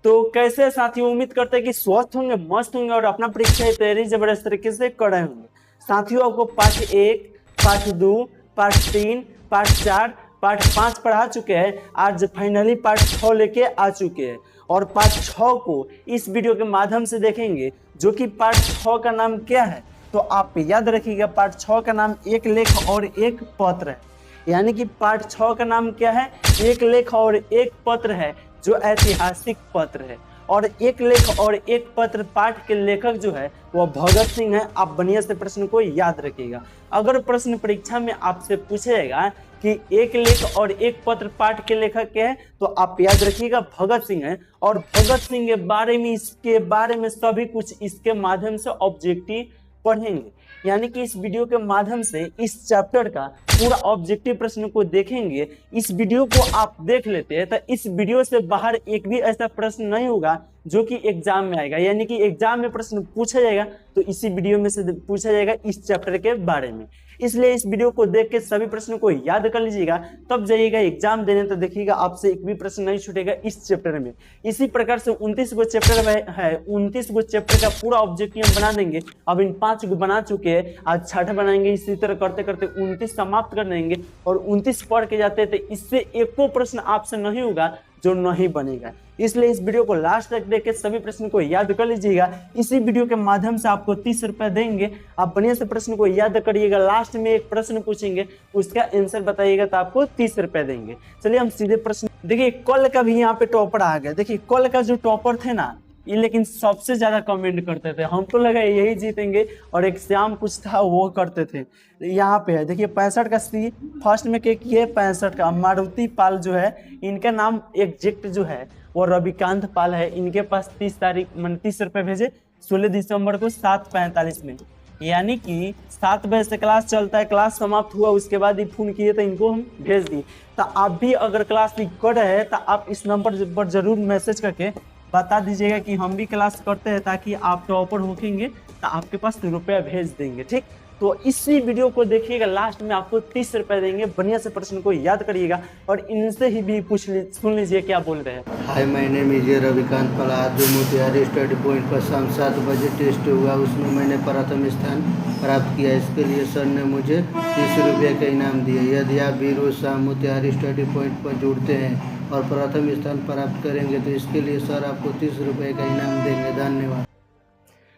तो कैसे साथियों, उम्मीद करते हैं कि स्वस्थ होंगे, मस्त होंगे और अपना परीक्षा की तैयारी जबरदस्त तरीके से कर रहे होंगे। साथियों, आपको part 1, part 2, part 3, part 4, part 5 पढ़ा चुके हैं। आज फाइनली पार्ट 6 लेके आ चुके हैं और पार्ट 6 को इस वीडियो के माध्यम से देखेंगे, जो कि पार्ट 6 का नाम क्या है। तो आप याद रखिएगा, पार्ट 6 का नाम एक लेख और एक पत्र है। यानी कि पार्ट 6 का नाम क्या है, एक लेख और एक पत्र है, जो ऐतिहासिक पत्र है। और एक लेख और एक पत्र पाठ के लेखक जो है वह भगत सिंह है। आप बढ़िया से प्रश्न को याद रखिएगा। अगर प्रश्न परीक्षा में आपसे पूछेगा कि एक लेख और एक पत्र पाठ के लेखक क्या है, तो आप याद रखिएगा भगत सिंह है। और भगत सिंह के बारे में, इसके बारे में सभी कुछ इसके माध्यम से ऑब्जेक्टिव पढ़ेंगे। यानी कि इस वीडियो के माध्यम से इस चैप्टर का पूरा ऑब्जेक्टिव प्रश्न को देखेंगे। इस वीडियो को आप देख लेते हैं तो इस वीडियो से बाहर एक भी ऐसा प्रश्न नहीं होगा जो कि एग्जाम में आएगा। यानी कि एग्जाम में प्रश्न पूछा जाएगा तो इसी वीडियो में से पूछा जाएगा इस चैप्टर के बारे में। इसलिए इस वीडियो को देख के सभी प्रश्नों को याद कर लीजिएगा, तब जाइएगा एग्जाम देने तो देखिएगा आपसे एक भी प्रश्न नहीं छूटेगा इस चैप्टर में। इसी प्रकार से 29 गो चैप्टर है, 29 गो चैप्टर का पूरा ऑब्जेक्टिव हम बना देंगे। अब इन 5 को बना चुके हैं, आज 6 बनाएंगे। इसी तरह करते करते 29 समाप्त कर देंगे और 29 पढ़ के जाते हैं तो इससे एको प्रश्न आपसे नहीं होगा जो नहीं बनेगा। इसलिए इस वीडियो को लास्ट तक देख के सभी प्रश्न को याद कर लीजिएगा। इसी वीडियो के माध्यम से आपको 30 रुपए देंगे। आप बढ़िया से प्रश्न को याद करिएगा। लास्ट में एक प्रश्न पूछेंगे, उसका आंसर बताइएगा तो आपको 30 रुपए देंगे। चलिए हम सीधे प्रश्न देखिए। कल का भी यहाँ पे टॉपर आ गया। देखिए कल का जो टॉपर थे ना, ये लेकिन सबसे ज्यादा कमेंट करते थे। हमको लगा यही जीतेंगे और एक श्याम कुछ था वो करते थे। यहाँ पे है देखिए 65 का सी फर्स्ट में के किए 65 का मारुति पाल जो है, इनका नाम एग्जैक्ट जो है वो रविकांत पाल है। इनके पास 30 तारीख 30 रुपए भेजे 16 दिसंबर को 7:45 में। यानी कि 7 बजे से क्लास चलता है, क्लास समाप्त हुआ उसके बाद ही फोन किए तो इनको हम भेज दिए। तो आप भी अगर क्लास कर रहे हैं तो आप इस नंबर पर जरूर मैसेज करके बता दीजिएगा कि हम भी क्लास करते हैं, ताकि आप टॉपर होंगे तो आपके पास रुपया भेज देंगे। ठीक, तो इसी वीडियो को देखिएगा, लास्ट में आपको 30 रुपए देंगे। बढ़िया से प्रश्न को याद करिएगा और इनसे ही भी सुन लीजिए क्या बोल रहे हैं। हाय, माय नेम इज रविकांत पाल। आज जो मोतिहारी स्टडी पॉइंट पर शाम 7 बजे टेस्ट हुआ, उसमें मैंने प्रथम स्थान प्राप्त किया। इसके लिए सर ने मुझे 30 रुपये का इनाम दिया। यदि आप भी रोज शाम मोतिहारी स्टडी पॉइंट पर जुड़ते हैं और प्रथम स्थान प्राप्त करेंगे तो इसके लिए सर आपको 30 रुपये का इनाम देंगे। धन्यवाद।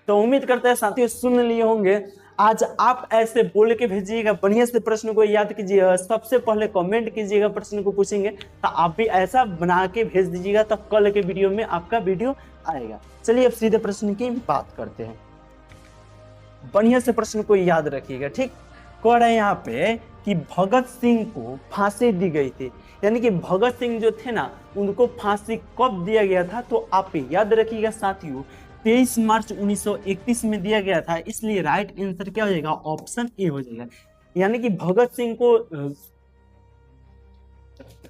तो उम्मीद करते हैं साथियों सुन लिए होंगे। आज आप ऐसे बोल के भेजिएगा, बढ़िया से प्रश्न को याद कीजिएगा। सबसे पहले कमेंट कीजिएगा, प्रश्न को पूछेंगे तो आप भी ऐसा बना के भेज दीजिएगा, तब कल के वीडियो में आपका वीडियो आएगा। चलिए अब सीधे प्रश्न की बात करते हैं। बढ़िया से प्रश्न को याद रखिएगा। ठीक, कह रहे हैं यहाँ पे कि भगत सिंह को फांसी दी गई थी। यानी कि भगत सिंह जो थे ना, उनको फांसी कब दिया गया था, तो आप याद रखिएगा साथियों 23 मार्च 1931 में दिया गया था। इसलिए राइट आंसर क्या हो जाएगा, ऑप्शन ए हो जाएगा। यानी कि भगत सिंह को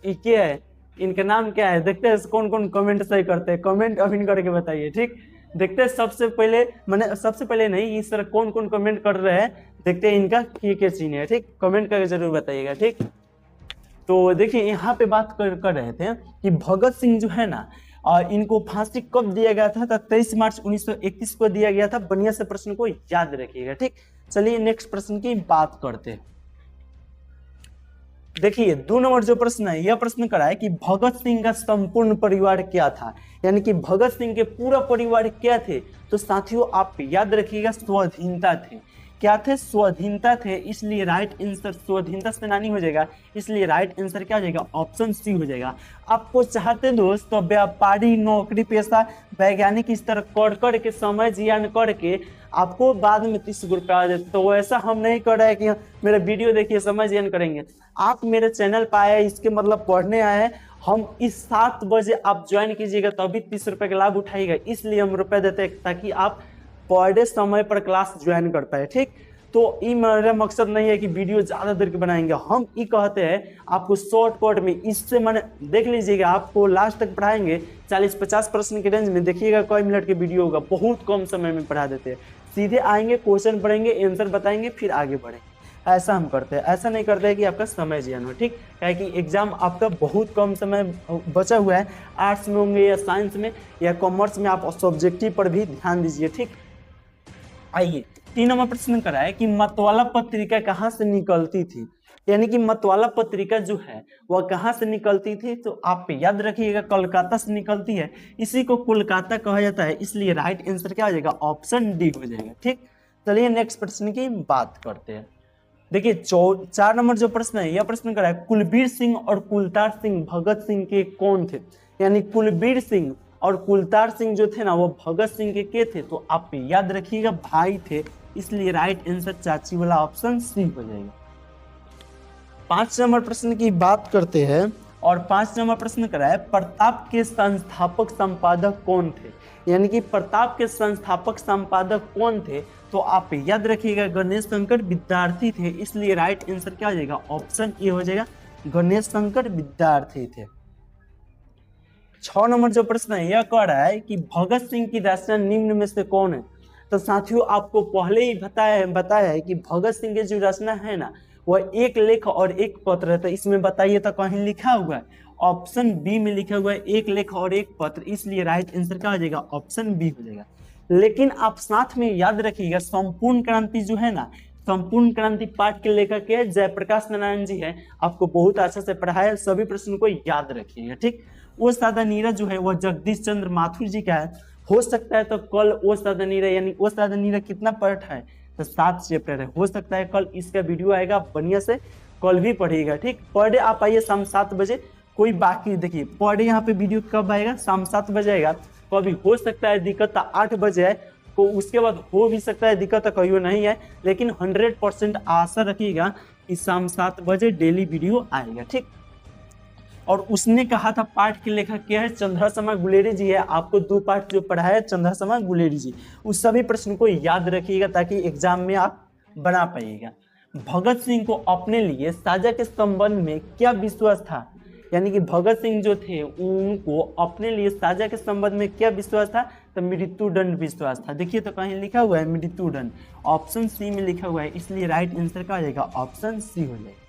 क्या है, इनका नाम क्या है, देखते हैं कौन कौन कमेंट सही करते हैं। कमेंट अभी करके बताइए। ठीक, देखते हैं सबसे पहले नहीं, इस तरह कौन कौन कमेंट कर रहे हैं, देखते हैं इनका क्या चिन्ह है। ठीक, कमेंट करके जरूर बताइएगा। ठीक, तो देखिए यहाँ पे बात कर रहे थे कि भगत सिंह जो है ना, इनको फांसी कब दिया गया था, तो 23 मार्च 1931 को दिया गया था। बढ़िया से प्रश्न को याद रखिएगा। ठीक, चलिए नेक्स्ट प्रश्न की बात करते हैं। देखिए 2 नंबर जो प्रश्न है, यह प्रश्न करा है कि भगत सिंह का संपूर्ण परिवार क्या था। यानी कि भगत सिंह के पूरा परिवार क्या थे, तो साथियों आप याद रखिएगा स्वाधीनता थे। क्या थे, स्वाधीनता थे। इसलिए राइट आंसर स्वाधीनता सेनानी हो जाएगा। इसलिए राइट आंसर क्या हो जाएगा, ऑप्शन सी हो जाएगा। आपको चाहते दोस्त तो व्यापारी, नौकरी पेशा, वैज्ञानिक इस तरह कर कर के समय जियान करके आपको बाद में 30 रुपया आ जाते। तो वैसा हम नहीं कर रहे हैं कि मेरा वीडियो देखिए समय जियान करेंगे। आप मेरे चैनल पर आए, इसके मतलब पढ़ने आए। हम इस 7 बजे आप ज्वाइन कीजिएगा तभी 30 रुपये का लाभ उठाइएगा। इसलिए हम रुपये देते हैं ताकि आप पर डे समय पर क्लास ज्वाइन कर पाए। ठीक, तो ये मेरा मकसद नहीं है कि वीडियो ज़्यादा देर के बनाएंगे। हम ये कहते हैं आपको शॉर्टकट में, इससे मैंने देख लीजिएगा, आपको लास्ट तक पढ़ाएंगे 40-50 प्रश्न के रेंज में। देखिएगा कई मिनट की वीडियो होगा, बहुत कम समय में पढ़ा देते हैं। सीधे आएंगे, क्वेश्चन पढ़ेंगे, आंसर बताएंगे, फिर आगे बढ़ेंगे। ऐसा हम करते हैं, ऐसा नहीं करते हैं कि आपका समय जियान हो, ठीक। क्या कि एग्जाम आपका बहुत कम समय बचा हुआ है, आर्ट्स में होंगे या साइंस में या कॉमर्स में, आप सब्जेक्टिव पर भी ध्यान दीजिए, ठीक। आइए 3 नंबर प्रश्न करा है कि मतवाला पत्रिका कहाँ से निकलती थी, यानी कि मतवाला पत्रिका जो है वह कहाँ से निकलती थी, तो आप याद रखिएगा कोलकाता से निकलती है, इसी को कोलकाता कहा जाता है, इसलिए राइट आंसर क्या हो जाएगा, ऑप्शन डी हो जाएगा, ठीक। चलिए नेक्स्ट प्रश्न की बात करते हैं। देखिए 4 नंबर जो प्रश्न है, यह प्रश्न करा है कुलबीर सिंह और कुलतार सिंह भगत सिंह के कौन थे, यानी कुलबीर सिंह और कुलतार सिंह जो थे ना वो भगत सिंह के थे, तो आप याद रखिएगा भाई थे, इसलिए राइट आंसर चाची वाला ऑप्शन सी हो जाएगा। 5 नंबर प्रश्न की बात करते हैं और 5 नंबर प्रश्न करा है प्रताप के संस्थापक संपादक कौन थे, यानी कि प्रताप के संस्थापक संपादक कौन थे, तो आप याद रखिएगा गणेश शंकर विद्यार्थी थे, इसलिए राइट आंसर क्या हो जाएगा, ऑप्शन ए हो जाएगा, गणेश शंकर विद्यार्थी थे। 6 नंबर जो प्रश्न है यह कह रहा है कि भगत सिंह की रचना निम्न में से कौन है, तो साथियों आपको पहले ही बताया है कि भगत सिंह की जो रचना है ना वह एक लेख और एक पत्र है, तो इसमें बताइए तो कहीं लिखा हुआ है, ऑप्शन बी में लिखा हुआ है एक लेख और एक पत्र, इसलिए राइट आंसर क्या हो जाएगा, ऑप्शन बी हो जाएगा। लेकिन आप साथ में याद रखिएगा संपूर्ण क्रांति जो है ना, संपूर्ण क्रांति पाठ के लेखक के जयप्रकाश नारायण जी है, आपको बहुत अच्छा से पढ़ाया, सभी प्रश्नों को याद रखिएगा, ठीक। ओ सादा नीरा जो है वह जगदीश चंद्र माथुर जी का है, हो सकता है तो कल ओ सादा नीरा, यानी ओ सादा नीरा कितना पार्ट है, तो 7 चैप्टर है, हो सकता है कल इसका वीडियो आएगा, बढ़िया से कल भी पढ़िएगा, ठीक। पर डे आप आइए शाम 7 बजे, कोई बाकी देखिए पर डे यहाँ पे वीडियो कब आएगा, शाम 7 बजे आएगा, कभी हो सकता है दिक्कत 8 बजे है, तो उसके बाद हो भी सकता है दिक्कत कहीं नहीं है, लेकिन 100% आशा रखिएगा कि शाम 7 बजे डेली वीडियो आएगा, ठीक। और उसने कहा था पाठ के लेखक क्या है, चंद्रशमा गुलेरी जी है, आपको 2 पाठ जो पढ़ाया चंद्रशमा गुलेरी जी, उस सभी प्रश्न को याद रखिएगा ताकि एग्जाम में आप बना पाइएगा। भगत सिंह को अपने लिए साझा के संबंध में क्या विश्वास था, यानी कि भगत सिंह जो थे उनको अपने लिए साझा के संबंध में क्या विश्वास था, तो मृत्युदंड विश्वास था, देखिए तो कहीं लिखा हुआ है मृत्युदंड, ऑप्शन सी में लिखा हुआ है, इसलिए राइट आंसर क्या हो जाएगा, ऑप्शन सी हो जाएगा।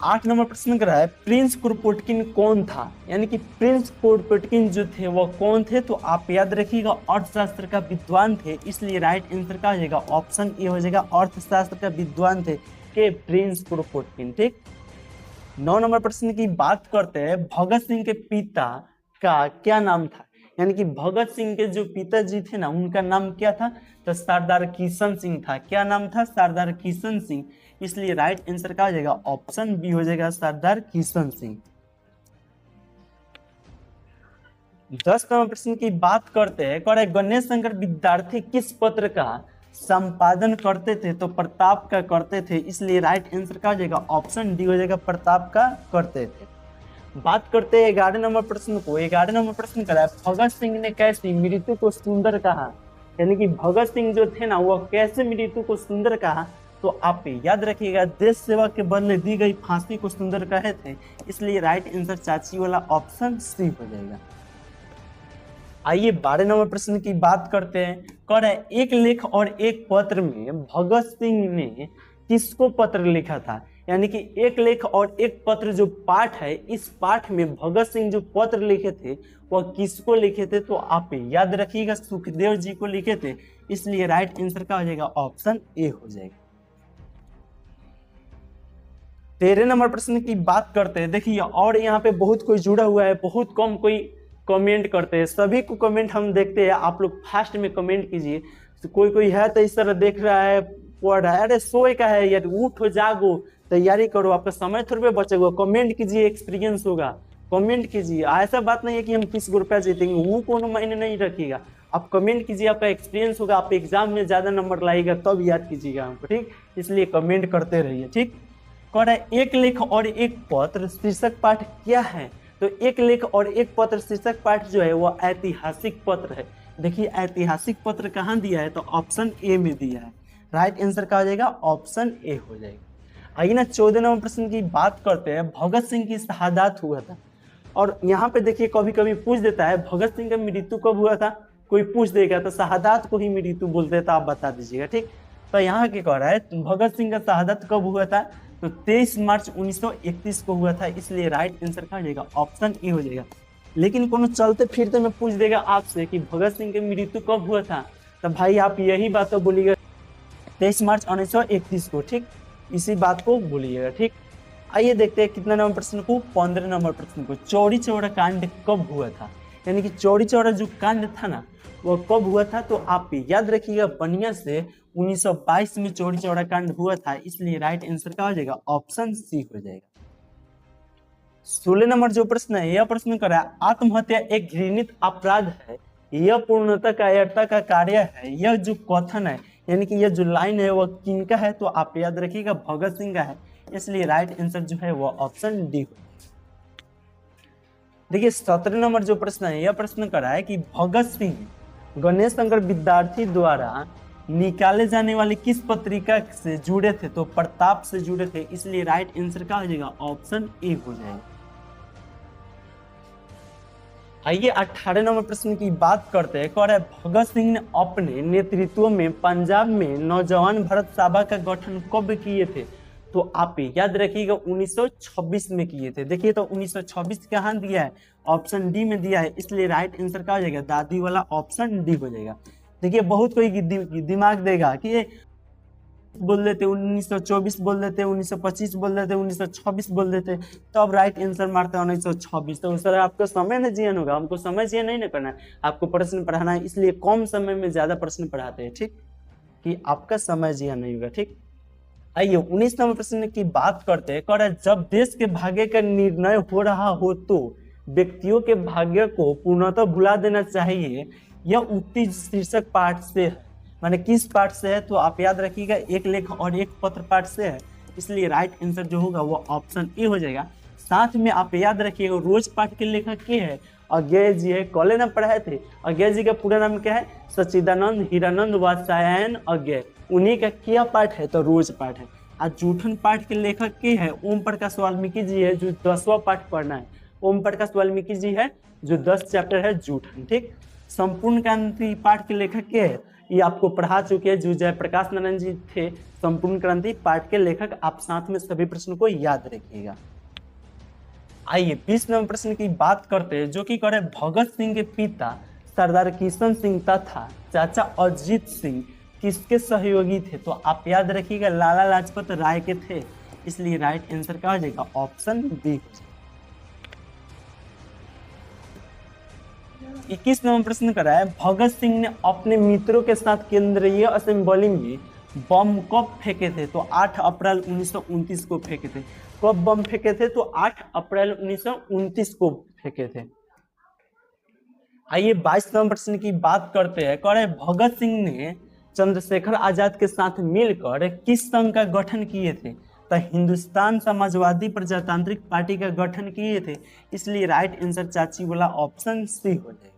8 नंबर प्रश्न कर रहा है प्रिंस कुरोपोटकिन कौन था, यानी कि प्रिंस कुरोपोटकिन जो थे वो कौन थे, तो आप याद रखिएगा अर्थशास्त्र का विद्वान थे, इसलिए राइट आंसर क्या हो जाएगा, ऑप्शन ए हो जाएगा, अर्थशास्त्र का विद्वान थे के प्रिंस कुरोपोटकिन, ठीक। 9 नंबर प्रश्न की बात करते हैं भगत सिंह के पिता का क्या नाम था, यानी कि भगत सिंह के जो पिताजी थे ना उनका नाम क्या था, तो सरदार किशन सिंह था, क्या नाम था, सरदार किशन सिंह, इसलिए राइट आंसर क्या हो जाएगा, ऑप्शन बी हो जाएगा, सरदार किशन सिंह। 10 नंबर प्रश्न की बात करते हैं, कह रहे गणेश शंकर विद्यार्थी किस पत्र का संपादन करते थे, तो प्रताप का करते थे, इसलिए राइट आंसर क्या हो जाएगा, ऑप्शन डी हो जाएगा, प्रताप का करते थे। बात करते हैं 11 नंबर प्रश्न को। 11 नंबर प्रश्न करा है भगत सिंह ने कैसी मृत्यु को सुंदर कहा, यानी कि भगत सिंह जो थे ना वह कैसे मृत्यु को सुंदर कहा, तो आप याद रखिएगा देश सेवा के बदले दी गई फांसी को सुंदर कहे थे, इसलिए राइट आंसर चाची वाला ऑप्शन सी हो जाएगा। आइए 12 नंबर प्रश्न की बात करते हैं। कह रहा है एक लेख और एक पत्र में भगत सिंह ने किसको पत्र लिखा था, यानी कि एक लेख और एक पत्र जो पाठ है, इस पाठ में भगत सिंह जो पत्र लिखे थे वह किसको लिखे थे, तो आप याद रखिएगा सुखदेव जी को लिखे थे, इसलिए राइट आंसर क्या हो जाएगा, ऑप्शन ए हो जाएगा। 13 नंबर प्रश्न की बात करते हैं। देखिए और यहाँ पे बहुत कोई जुड़ा हुआ है, बहुत कम कोई कमेंट करते हैं, सभी को कमेंट हम देखते हैं, आप लोग फास्ट में कमेंट कीजिए। तो कोई है तो इस तरह देख रहा है पढ़ रहा है, अरे सोए का है यार, उठो जागो तैयारी करो, आपका समय थोड़े बचेगा, कमेंट कीजिए, एक्सपीरियंस होगा, कमेंट कीजिए। ऐसा बात नहीं है कि हम 30 रुपया जीतेंगे, वो कोनो मायने नहीं रखिएगा, आप कमेंट कीजिए, आपका एक्सपीरियंस होगा, आप एग्जाम में ज्यादा नंबर लाएगा तब याद कीजिएगा हमको, ठीक, इसलिए कमेंट करते रहिए, ठीक। कह रहा है एक लेख और एक पत्र शीर्षक पाठ क्या है, तो एक लेख और एक पत्र शीर्षक पाठ जो है वो ऐतिहासिक पत्र है। देखिए ऐतिहासिक पत्र कहाँ दिया है, तो ऑप्शन ए में दिया है, राइट आंसर क्या हो जाएगा, ऑप्शन ए हो जाएगा। आइए ना 14 नंबर प्रश्न की बात करते हैं। भगत सिंह की शहादत हुआ था, और यहाँ पे देखिए कभी कभी पूछ देता है भगत सिंह का मृत्यु कब हुआ था, कोई पूछ देगा तो शहादत को ही मृत्यु बोलते हैं, तो आप बता दीजिएगा, ठीक। तो यहाँ क्या कह रहा है, भगत सिंह का शहादत कब हुआ था, तो 23 मार्च 1931 को हुआ था, इसलिए राइट आंसर क्या हो जाएगा, ऑप्शन ए हो जाएगा। लेकिन कोनो चलते फिरते में पूछ देगा आपसे कि भगत सिंह की मृत्यु कब हुआ था, तो भाई आप यही बात तो बोलिएगा 23 मार्च 1931 को, ठीक, इसी बात को बोलिएगा, ठीक। आइए देखते हैं कितना नंबर प्रश्न को, 15 नंबर प्रश्न को, चौरी चौरा कांड कब हुआ था, यानी कि चौरी चौरा जो कांड था ना वो कब हुआ था, तो आप याद रखिएगा बढ़िया से 1922 में चौरी चौरा कांड हुआ था, इसलिए राइट आंसर क्या हो जाएगा, ऑप्शन सी हो जाएगा। 16 नंबर जो प्रश्न है, यह प्रश्न कर रहा है आत्महत्या एक घृणित अपराध है, यह पूर्णतः कायरता का कार्य है, यह जो कथन है यानी कि यह जो लाइन है वह किनका है, तो आप याद रखिएगा भगत सिंह का है, इसलिए राइट आंसर जो है वो ऑप्शन डी हो। देखिए 17 नंबर जो प्रश्न है, यह प्रश्न कर रहा है कि भगत सिंह गणेश शंकर विद्यार्थी द्वारा निकाले जाने वाली किस पत्रिका से जुड़े थे, तो प्रताप से जुड़े थे, इसलिए राइट आंसर क्या हो जाएगा, ऑप्शन ए हो जाएगा। आइए 18 नंबर प्रश्न की बात करते हैं, कह रहा है भगत सिंह ने अपने नेतृत्व में पंजाब में नौजवान भारत सभा का गठन कब किए थे, तो आप याद रखिएगा 1926 में किए थे। देखिए तो 1926 कहाँ दिया है, ऑप्शन डी में दिया है, इसलिए राइट आंसर क्या हो जाएगा, दादी वाला ऑप्शन डी हो जाएगा। देखिए बहुत कोई दिमाग देगा कि ये बोल देते 1924 बोल देते 1925 बोल देते 1926 बोल देते, तो अब राइट आंसर मारते हैं 1926, तो सर आपका समय न जियन होगा, हमको समय जियन नहीं ना करना है, आपको प्रश्न पढ़ाना है, इसलिए कम समय में ज्यादा प्रश्न पढ़ाते हैं, ठीक, कि आपका समय जियन नहीं होगा, ठीक। आइए 19 नंबर प्रश्न की बात करते हैं, कह रहा है जब देश के भाग्य का निर्णय हो रहा हो तो व्यक्तियों के भाग्य को पूर्णतः भुला देना चाहिए, यह उक्ति शीर्षक पाठ से है, माने किस पाठ से है, तो आप याद रखिएगा एक लेख और एक पत्र पाठ से है, इसलिए राइट आंसर जो होगा वो ऑप्शन ए हो जाएगा। साथ में आप याद रखिएगा रोज पाठ के लेखक के है, अज्ञेय जी है, कॉलेज में पढ़ाए थे, अज्ञेय जी का पूरा नाम क्या है, सच्चिदानंद हीरानंद वात्स्यायन अज्ञेय, उन्हीं का क्या पाठ है, तो रोज पाठ है। आज जूठन पाठ के लेखक के है ओम प्रकाश वाल्मीकि जी है, जो 10वां पाठ पढ़ना है, ओम प्रकाश वाल्मीकि जी है जो 10 चैप्टर है जूठन, ठीक। संपूर्ण क्रांति पाठ के लेखक के है, ये आपको पढ़ा चुके हैं, जो जयप्रकाश नारायण जी थे संपूर्ण क्रांति पाठ के लेखक, आप साथ में सभी प्रश्नों को याद रखिएगा। आइए 20 नंबर प्रश्न की बात करते हैं, जो कि करे भगत सिंह के पिता सरदार किशन सिंह तथा चाचा अजीत सिंह किसके सहयोगी थे, तो आप याद रखिएगा लाला लाजपत राय के थे, इसलिए राइट आंसर क्या हो जाएगा, ऑप्शन बी। 21 नंबर प्रश्न करा है भगत सिंह ने अपने मित्रों के साथ केंद्रीय असेंबली में बम कब फेंके थे, तो 8 अप्रैल 1929 को फेंके थे। कब बम फेंके थे, तो 8 अप्रैल 1929 को फेंके थे। आइए 22 नंबर प्रश्न की बात करते हैं, कह रहे भगत सिंह ने चंद्रशेखर आजाद के साथ मिलकर किस संघ का गठन किए थे, तो हिंदुस्तान समाजवादी प्रजातांत्रिक पार्टी का गठन किए थे, इसलिए राइट आंसर चाची वाला ऑप्शन सी हो जाएगा।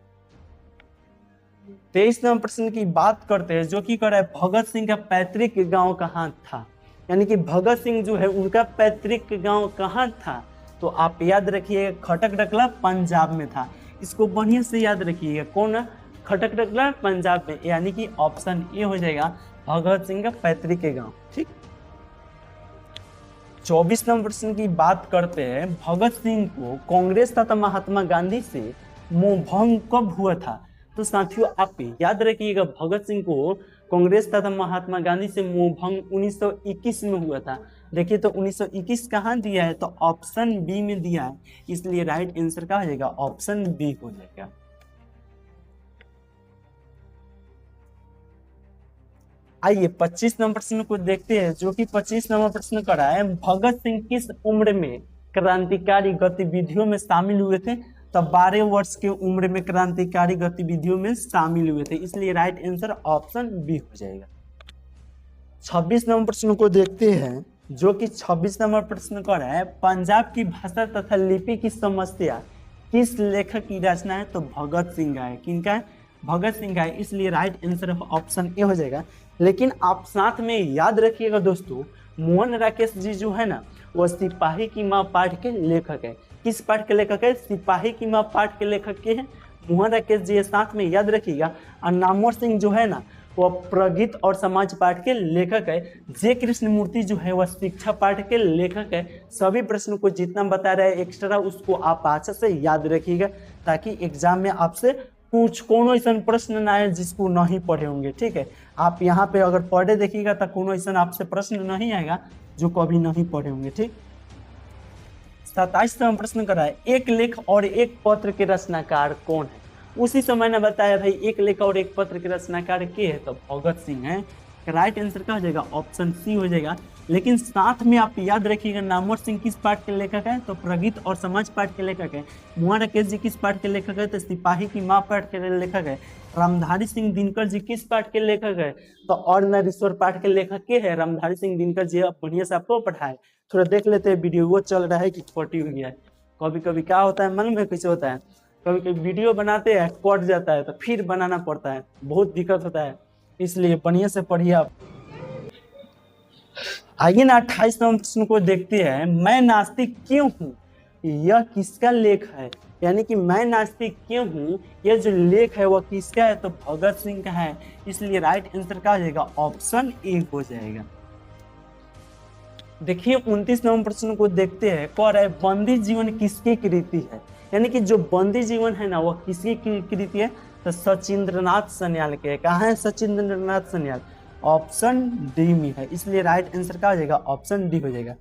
23 नंबर प्रश्न की बात करते हैं, जो कि कह रहा है भगत सिंह का पैतृक गांव कहाँ था, यानी कि भगत सिंह जो है उनका पैतृक गांव कहाँ था, तो आप याद रखिएगा खटक डकला पंजाब में था। इसको बढ़िया से याद रखिएगा, कौन खटक डकला पंजाब में, यानी कि ऑप्शन ए हो जाएगा भगत सिंह का पैतृक गांव, ठीक। 24 नंबर प्रश्न की बात करते हैं, भगत सिंह को कांग्रेस तथा महात्मा गांधी से मोहभंग कब हुआ था, तो साथियों आप याद रखिएगा भगत सिंह को कांग्रेस तथा महात्मा गांधी से मोहभंग 1921 में हुआ था। देखिए तो 1921 कहाँ दिया है, तो ऑप्शन बी में दिया है, इसलिए राइट आंसर क्या हो जाएगा, ऑप्शन बी हो जाएगा। आइए 25 नंबर प्रश्न को देखते हैं, जो कि 25 नंबर प्रश्न कर रहा है भगत सिंह किस उम्र में क्रांतिकारी गतिविधियों में शामिल हुए थे, तो 12 वर्ष की उम्र में क्रांतिकारी गतिविधियों में शामिल हुए थे, इसलिए राइट आंसर ऑप्शन बी हो जाएगा। 26 नंबर प्रश्न को देखते हैं, जो कि 26 नंबर प्रश्न कर रहा है पंजाब की भाषा तथा लिपि की समस्या किस लेखक की रचना है, तो भगत सिंह है। किनका है, भगत सिंह है, इसलिए राइट आंसर ऑप्शन ए हो जाएगा। लेकिन आप साथ में याद रखिएगा दोस्तों, मोहन राकेश जी जो है ना, वो सिपाही की माँ पाठ के लेखक है। किस पाठ के लेखक है, सिपाही की माँ पाठ के लेखक के हैं मोहन राकेश जी, साथ में याद रखिएगा। और नामवर सिंह जो है ना, वह प्रगीत और समाज पाठ के लेखक है। जे कृष्णमूर्ति जो है वह शिक्षा पाठ के लेखक है। सभी प्रश्नों को जितना बता रहे हैं एक्स्ट्रा उसको आप अच्छे से याद रखिएगा, ताकि एग्जाम में आपसे कुछ कोनो ऐसा प्रश्न ना आए जिसको नहीं पढ़े होंगे। ठीक है, आप यहाँ पे अगर पढ़े देखिएगा तो कोनो ऐसा आपसे प्रश्न नहीं आएगा जो कभी नहीं पढ़े होंगे। ठीक, 27वां प्रश्न करा है, एक लेख और एक पत्र के रचनाकार कौन है? उसी समय ने बताया भाई एक लेख और एक पत्र के रचनाकार के है, तो भगत सिंह है। राइट आंसर क्या हो जाएगा? ऑप्शन सी हो जाएगा। लेकिन साथ में आप याद रखिएगा नामवर सिंह किस पाठ के लेखक है? तो प्रगीत और समाज पाठ के लेखक है। मुआ राकेश जी किस पाठ के लेखक है? तो सिपाही की माँ पाठ के लेखक है। रामधारी सिंह दिनकर जी किस पाठ के लेखक है? तो और नरेश्वर पाठ के लेखक के है रामधारी सिंह दिनकर जी। बढ़िया से आपको पढ़ाए, थोड़ा देख लेते हैं वीडियो, वो चल रहा है कि छोटी हो गया है। कभी कभी क्या होता है मन में कैसे होता है, कभी कभी वीडियो बनाते हैं कट जाता है तो फिर बनाना पड़ता है, बहुत दिक्कत होता है, इसलिए बढ़िया से पढ़िए आप। आइए ना 28वें प्रश्न को देखते हैं, मैं नास्तिक क्यों हूँ? यह किसका लेख है? यानी कि मैं नास्तिक क्यों हूँ, यह जो लेख है वह किसका है? तो भगत सिंह का है। इसलिए राइट आंसर क्या हो जाएगा? ऑप्शन ए हो जाएगा। देखिए 29वें प्रश्न को देखते हैं, कह रहा है बंदी जीवन किसकी कृति है? यानी कि जो बंदी जीवन है ना वह किसकी कृति है? तो सचिंद्रनाथ सन्याल के। कहाँ है सचिंद्रनाथ सन्याल? ऑप्शन डी में है। इसलिए राइट आंसर क्या हो जाएगा? ऑप्शन डी हो जाएगा।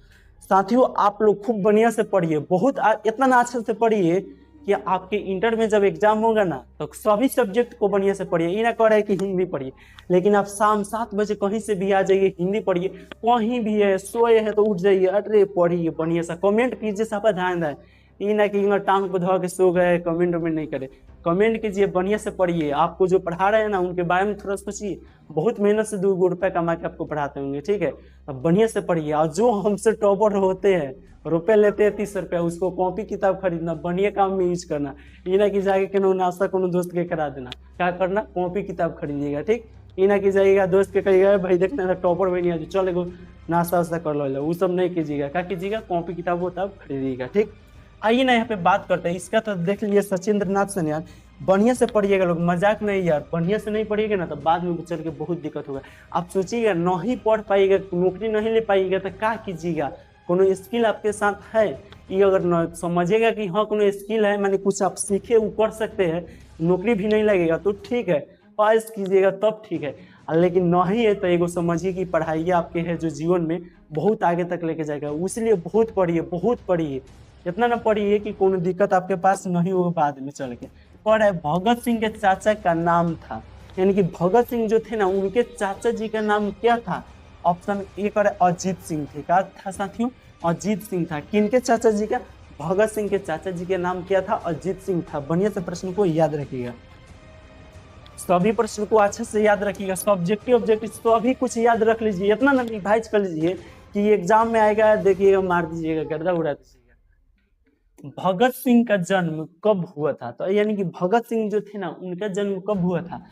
साथियों आप लोग खूब बढ़िया से पढ़िए, बहुत इतना अच्छे से पढ़िए कि आपके इंटर में जब एग्जाम होगा ना तो सभी सब्जेक्ट को बढ़िया से पढ़िए। ये ना कह रहे कि हिंदी पढ़िए, लेकिन आप शाम 7 बजे कहीं से भी आ जाइए, हिंदी पढ़िए। कहीं भी है सोए है तो उठ जाइए, अरे पढ़िए बढ़िया सा, कमेंट कीजिए, सब ध्यान दें। ये ना कि टांग को धो के सो गए, कमेंट वमेंट नहीं करे, कमेंट कीजिए, बढ़िया से पढ़िए। आपको जो पढ़ा रहे हैं ना उनके बारे में थोड़ा सोचिए, बहुत मेहनत से 2 रुपये कमा के आपको पढ़ाते होंगे। ठीक है, अब बढ़िया से पढ़िए। और जो हमसे टॉपर होते हैं, रुपये लेते हैं 30 रुपया, उसको कॉपी किताब खरीदना, बढ़िया काम में यूज करना। ये ना कि जाके कोनो नाश्ता कोनो दोस्त के करा देना, क्या करना? कॉपी किताब खरीदिएगा। ठीक, ये ना कि जाइएगा दोस्त के कहिएगा भाई देखना टॉपर में नहीं आ, चल एगो नाश्ता वास्ता कर लो, वो सब नहीं कीजिएगा। क्या कीजिएगा? कॉपी किताब वो तब खरीदिएगा। ठीक, आइए ना यहाँ पे बात करते हैं इसका। तो देख लीजिए सचिंद्रनाथ सन्याल, बढ़िया से पढ़िएगा लोग, मजाक नहीं यार, बढ़िया से नहीं पढ़िएगा ना तो बाद में चल के बहुत दिक्कत होगा। आप सोचिएगा नहीं पढ़ पाइएगा, नौकरी नहीं ले पाइएगा तो क्या कीजिएगा? कोनो स्किल आपके साथ है, ये अगर न समझिएगा कि हाँ कोनो स्किल है, माने कुछ आप सीखे वो कर सकते हैं, नौकरी भी नहीं लगेगा तो ठीक है, पास कीजिएगा तब ठीक है। लेकिन नहीं है तो एगो समझिए कि पढ़ाई आपके है जो जीवन में बहुत आगे तक लेके जाएगा। इसलिए बहुत पढ़िए, बहुत पढ़िए, इतना ना पढ़िए कि कोनो दिक्कत आपके पास नहीं हो बाद में चल के। और भगत सिंह के चाचा का नाम था, यानी कि भगत सिंह जो थे ना उनके चाचा जी का नाम क्या था? ऑप्शन ए कर अजीत सिंह थे। क्या था साथियों? अजीत सिंह था। किनके चाचा जी का? भगत सिंह के चाचा जी के नाम क्या था? अजीत सिंह था। बढ़िया से प्रश्न को याद रखिएगा, सभी प्रश्न को अच्छे से याद रखिएगा, सब्जेक्टिव ऑब्जेक्टिव सभी कुछ याद रख लीजिए, इतना ना रिवाइज कर लीजिए कि एग्जाम में आएगा देखिएगा मार दीजिएगा, गर्दा उड़ा दीजिएगा। भगत सिंह का जन्म कब हुआ था? तो यानी कि भगत सिंह जो थे ना उनका जन्म कब हुआ था?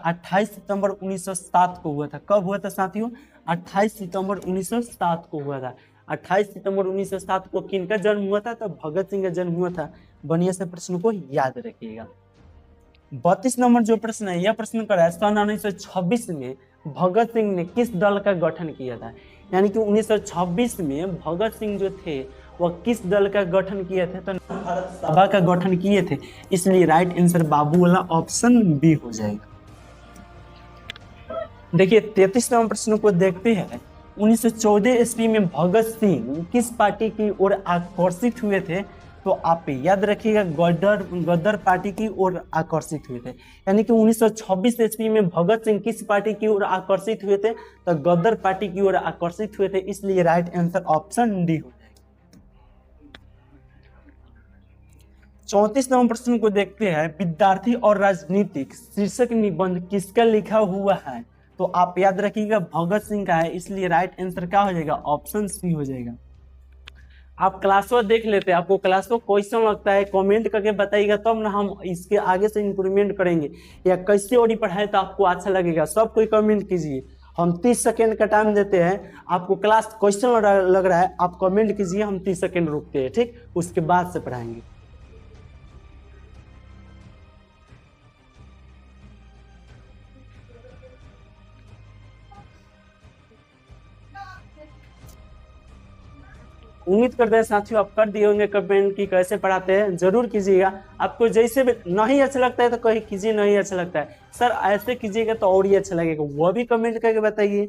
28 सितंबर 1907 को हुआ था। कब हुआ था साथियों? 28 सितंबर 1907 को हुआ था। 28 सितंबर 1907 को किनका जन्म हुआ था? तो भगत सिंह का जन्म हुआ था। बढ़िया से प्रश्न को याद रखिएगा। 32 नंबर जो प्रश्न है, यह प्रश्न करा है सन 1926 में भगत सिंह ने किस दल का गठन किया था? यानी कि 1926 में भगत सिंह जो थे वह किस दल का गठन किए थे? तो भारत सभा का गठन किए थे। इसलिए राइट आंसर बाबू वाला ऑप्शन बी हो जाएगा। देखिए 33 नंबर प्रश्न को देखते हैं, 1914 ईस्वी में भगत सिंह किस पार्टी की ओर आकर्षित हुए थे? तो आप याद रखिएगा गदर पार्टी की ओर आकर्षित हुए थे। यानी कि 1926 ईस्वी में भगत सिंह किस पार्टी की ओर आकर्षित हुए थे? तो गदर पार्टी की ओर आकर्षित हुए थे। इसलिए राइट आंसर ऑप्शन डी हो जाएगा। 34 नंबर प्रश्न को देखते हैं, विद्यार्थी और राजनीतिक शीर्षक निबंध किसका लिखा हुआ है? तो आप याद रखिएगा भगत सिंह का है। इसलिए राइट आंसर क्या हो जाएगा? ऑप्शन सी हो जाएगा। आप क्लास वो देख लेते हैं, आपको क्लास को क्वेश्चन लगता है कमेंट करके बताइएगा, तब ना हम इसके आगे से इंप्रूवमेंट करेंगे, या कैसे और पढ़ाए तो आपको अच्छा लगेगा। सब कोई कमेंट कीजिए, हम 30 सेकेंड का टाइम देते हैं। आपको क्लास क्वेश्चन लग रहा है, आप कमेंट कीजिए, हम 30 सेकेंड रुकते हैं, ठीक, उसके बाद से पढ़ाएंगे। उम्मीद करते हैं साथियों आप कर दिए होंगे कमेंट की कैसे पढ़ाते हैं, जरूर कीजिएगा। आपको जैसे भी नहीं अच्छा लगता है तो कहीं कीजिए, नहीं अच्छा लगता है सर ऐसे कीजिएगा तो और ही अच्छा लगेगा, वो भी कमेंट करके बताइए।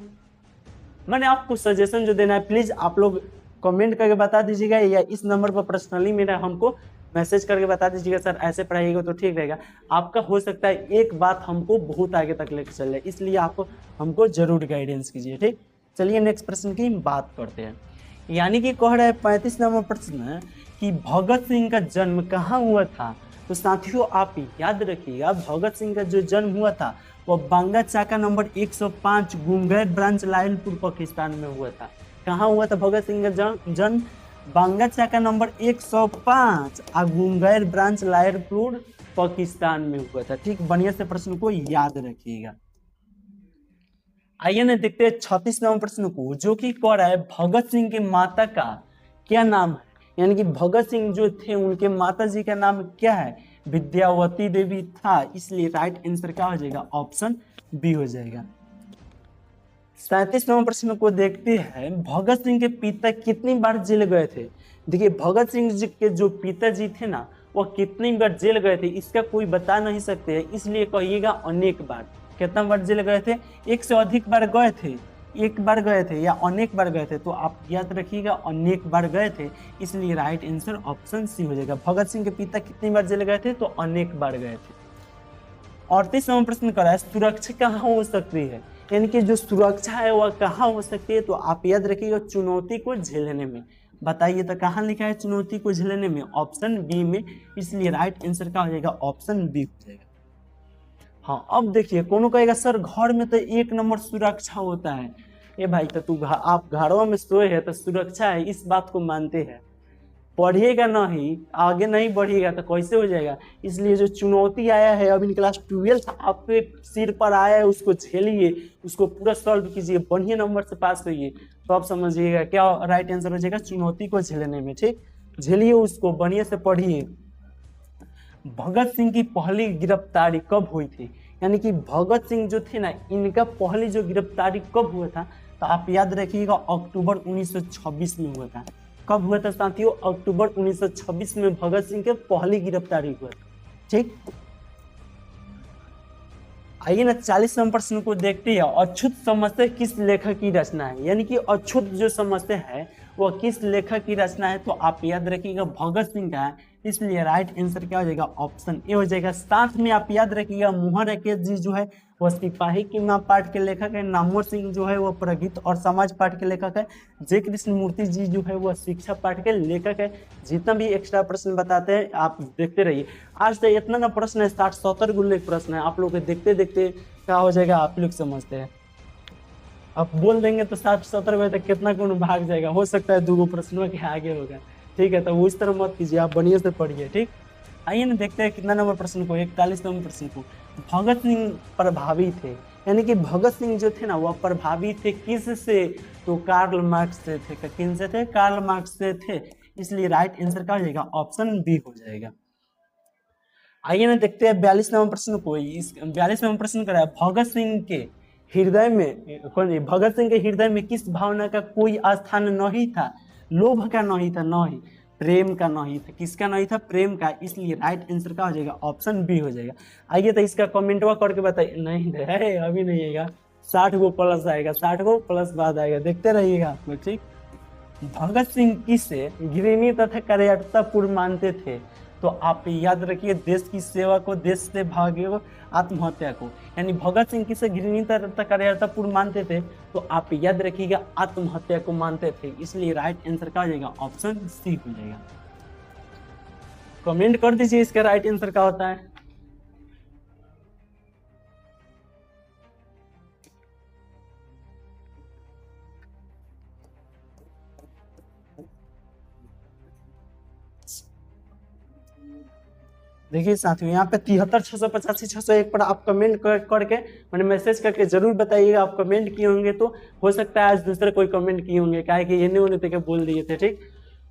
मैंने आपको सजेशन जो देना है प्लीज आप लोग कमेंट करके बता दीजिएगा, या इस नंबर पर पर्सनली मेरा हमको मैसेज करके बता दीजिएगा सर ऐसे पढ़ाइएगा तो ठीक रहेगा। आपका हो सकता है एक बात हमको बहुत आगे तक लेकर चले, इसलिए आप हमको जरूर गाइडेंस कीजिए। ठीक, चलिए नेक्स्ट प्रश्न की बात करते हैं। यानी कि कह रहा है 35 नंबर प्रश्न कि भगत सिंह का जन्म कहाँ हुआ था। तो साथियों आप याद रखिएगा भगत सिंह का जो जन्म हुआ था वह बांगा चाका नंबर 105 गुंगैर ब्रांच लायलपुर पाकिस्तान में हुआ था। कहाँ हुआ था भगत सिंह का जन्म? बांगा चाका नंबर 105 और गुंगैर ब्रांच लायलपुर पाकिस्तान में हुआ था। ठीक, बढ़िया से प्रश्न को याद रखिएगा। आइए ना देखते हैं 36 नंबर प्रश्न को, जो कि कह रहा है भगत सिंह के माता का क्या नाम है। यानी कि भगत सिंह जो थे उनके माता जी का नाम क्या है? विद्यावती देवी था, इसलिए राइट आंसर क्या हो जाएगा? ऑप्शन बी हो जाएगा। 37 नंबर प्रश्न को देखते हैं, भगत सिंह के पिता कितनी बार जेल गए थे। देखिए भगत सिंह जी के जो पिताजी थे ना वो कितनी बार जेल गए थे इसका कोई बता नहीं सकते, इसलिए कहिएगा अनेक बार। कितना बार जेल गए थे? एक से अधिक बार गए थे, एक बार गए थे या अनेक बार गए थे, तो आप याद रखिएगा अनेक बार गए थे, इसलिए राइट आंसर ऑप्शन सी हो जाएगा। भगत सिंह के पिता कितनी बार जेल गए थे? तो अनेक बार गए थे। 38 नंबर प्रश्न कर रहा है सुरक्षा कहाँ हो सकती है। यानी कि जो सुरक्षा है वह कहाँ हो सकती है, तो आप याद रखिएगा चुनौती को झेलने में। बताइए तो कहाँ लिखा है चुनौती को झेलने में? ऑप्शन बी में, इसलिए राइट आंसर क्या हो जाएगा? ऑप्शन बी हो जाएगा। हाँ अब देखिए कोनो कहेगा सर घर में तो एक नंबर सुरक्षा होता है। ए भाई तो तू आप घरों में सोए है तो सुरक्षा है, इस बात को मानते हैं, पढ़िएगा नहीं आगे नहीं बढ़िएगा तो कैसे हो जाएगा। इसलिए जो चुनौती आया है अभी क्लास 12 आपके सिर पर आया है उसको झेलिए, उसको पूरा सॉल्व कीजिए, बढ़िया नंबर से पास होइए, तो आप समझिएगा क्या राइट आंसर हो जाएगा? चुनौती को झेलने में। ठीक, झेलिए उसको, बढ़िया से पढ़िए। भगत सिंह की पहली गिरफ्तारी कब हुई थी? यानी कि भगत सिंह जो थे ना इनका पहली जो गिरफ्तारी कब हुआ था, तो आप याद रखिएगा अक्टूबर 1926 में हुआ था। कब हुआ था साथियों? अक्टूबर 1926 में भगत सिंह के पहली गिरफ्तारी हुआ था। ठीक, आइए ना 40 नंबर प्रश्न को देखते हैं। अछूत समस्या किस लेखक की रचना है? यानी कि अछूत जो समस्या है वह किस लेखक की रचना है, तो आप याद रखिएगा भगत सिंह का है, इसलिए राइट आंसर क्या हो जाएगा? ऑप्शन ए हो जाएगा। साथ में आप याद रखिएगा मोहन राकेश जी जो है वह सिपाही की मां पाठ के लेखक है, नामवर सिंह जो है वह प्रगीत और समाज पाठ के लेखक है, जे कृष्णमूर्ति जी जो है वह शिक्षा पाठ के लेखक है। जितना भी एक्स्ट्रा प्रश्न बताते हैं आप देखते रहिए। आज तो इतना ना प्रश्न है 60-70 गुल्ले प्रश्न है, आप लोग देखते देखते क्या हो जाएगा आप लोग समझते हैं। आप बोल देंगे तो 60-70 बजे तक कितना गुण भाग जाएगा, हो सकता है 2 प्रश्नों के आगे होगा। ठीक है, तो उस तरह मत कीजिए, आप बढ़िया से पढ़िए। ठीक, आइए ना देखते हैं कितना नंबर प्रश्न को, 41 नंबर प्रश्न को। भगत सिंह प्रभावी थे, यानी कि भगत सिंह जो थे ना वह प्रभावी थे किस से? तो कार्ल मार्क्स से थे। किन से थे? कार्ल मार्क्स से थे, इसलिए राइट आंसर क्या हो जाएगा? ऑप्शन बी हो जाएगा। आइए ना देखते हैं 42 नंबर प्रश्न को। इस 42 नंबर प्रश्न करा है भगत सिंह के हृदय में भगत सिंह के हृदय में किस भावना का कोई स्थान नहीं था? लोभ का नहीं था, नहीं प्रेम का नहीं था। किसका नहीं था? प्रेम का, इसलिए राइट आंसर क्या हो जाएगा? ऑप्शन बी हो जाएगा। आइए तो इसका कमेंटवा करके बताइए। नहीं है अभी नहीं आएगा, 60 को प्लस आएगा, 60 को प्लस बाद आएगा, देखते रहिएगा आप लोग। ठीक, भगत सिंह किसे घृणी तथा कार्यात्मपूर्ण मानते थे? तो आप याद रखिए देश की सेवा को, देश से भागे को, आत्महत्या को। यानी भगत सिंह किसे घृणी तथा कार्यात्मपूर्ण मानते थे? तो आप याद रखिएगा आत्महत्या को मानते थे, इसलिए राइट आंसर क्या हो जाएगा? ऑप्शन सी हो जाएगा। कमेंट कर दीजिए इसका राइट आंसर क्या होता है। देखिए साथियों यहाँ पे 73-685-601 पर आप कमेंट करके मैंने मैसेज करके जरूर बताइएगा। आप कमेंट किए होंगे तो हो सकता है आज दूसरे कोई कमेंट किए होंगे, क्या है कि ये नहीं होने तक बोल दिए थे। ठीक,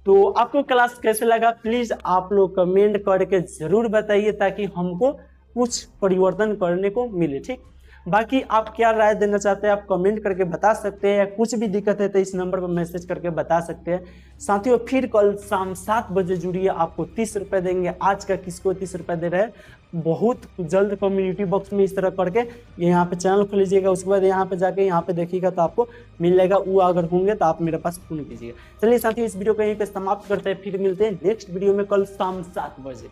तो आपको क्लास कैसे लगा प्लीज आप लोग कमेंट करके जरूर बताइए ताकि हमको कुछ परिवर्तन करने को मिले। ठीक, बाकी आप क्या राय देना चाहते हैं आप कमेंट करके बता सकते हैं, या कुछ भी दिक्कत है तो इस नंबर पर मैसेज करके बता सकते हैं। साथियों फिर कल शाम 7 बजे जुड़िए, आपको 30 रुपये देंगे। आज का किसको 30 रुपये दे रहे हैं, बहुत जल्द कम्युनिटी बॉक्स में इस तरह करके यहाँ पे चैनल खोल लीजिएगा, उसके बाद यहाँ पे जाके यहाँ पे देखिएगा तो आपको मिल जाएगा। वो अगर होंगे तो आप मेरे पास फोन कीजिएगा। चलिए साथियों इस वीडियो को यहीं पे समाप्त करते हैं, फिर मिलते हैं नेक्स्ट वीडियो में कल शाम 7 बजे।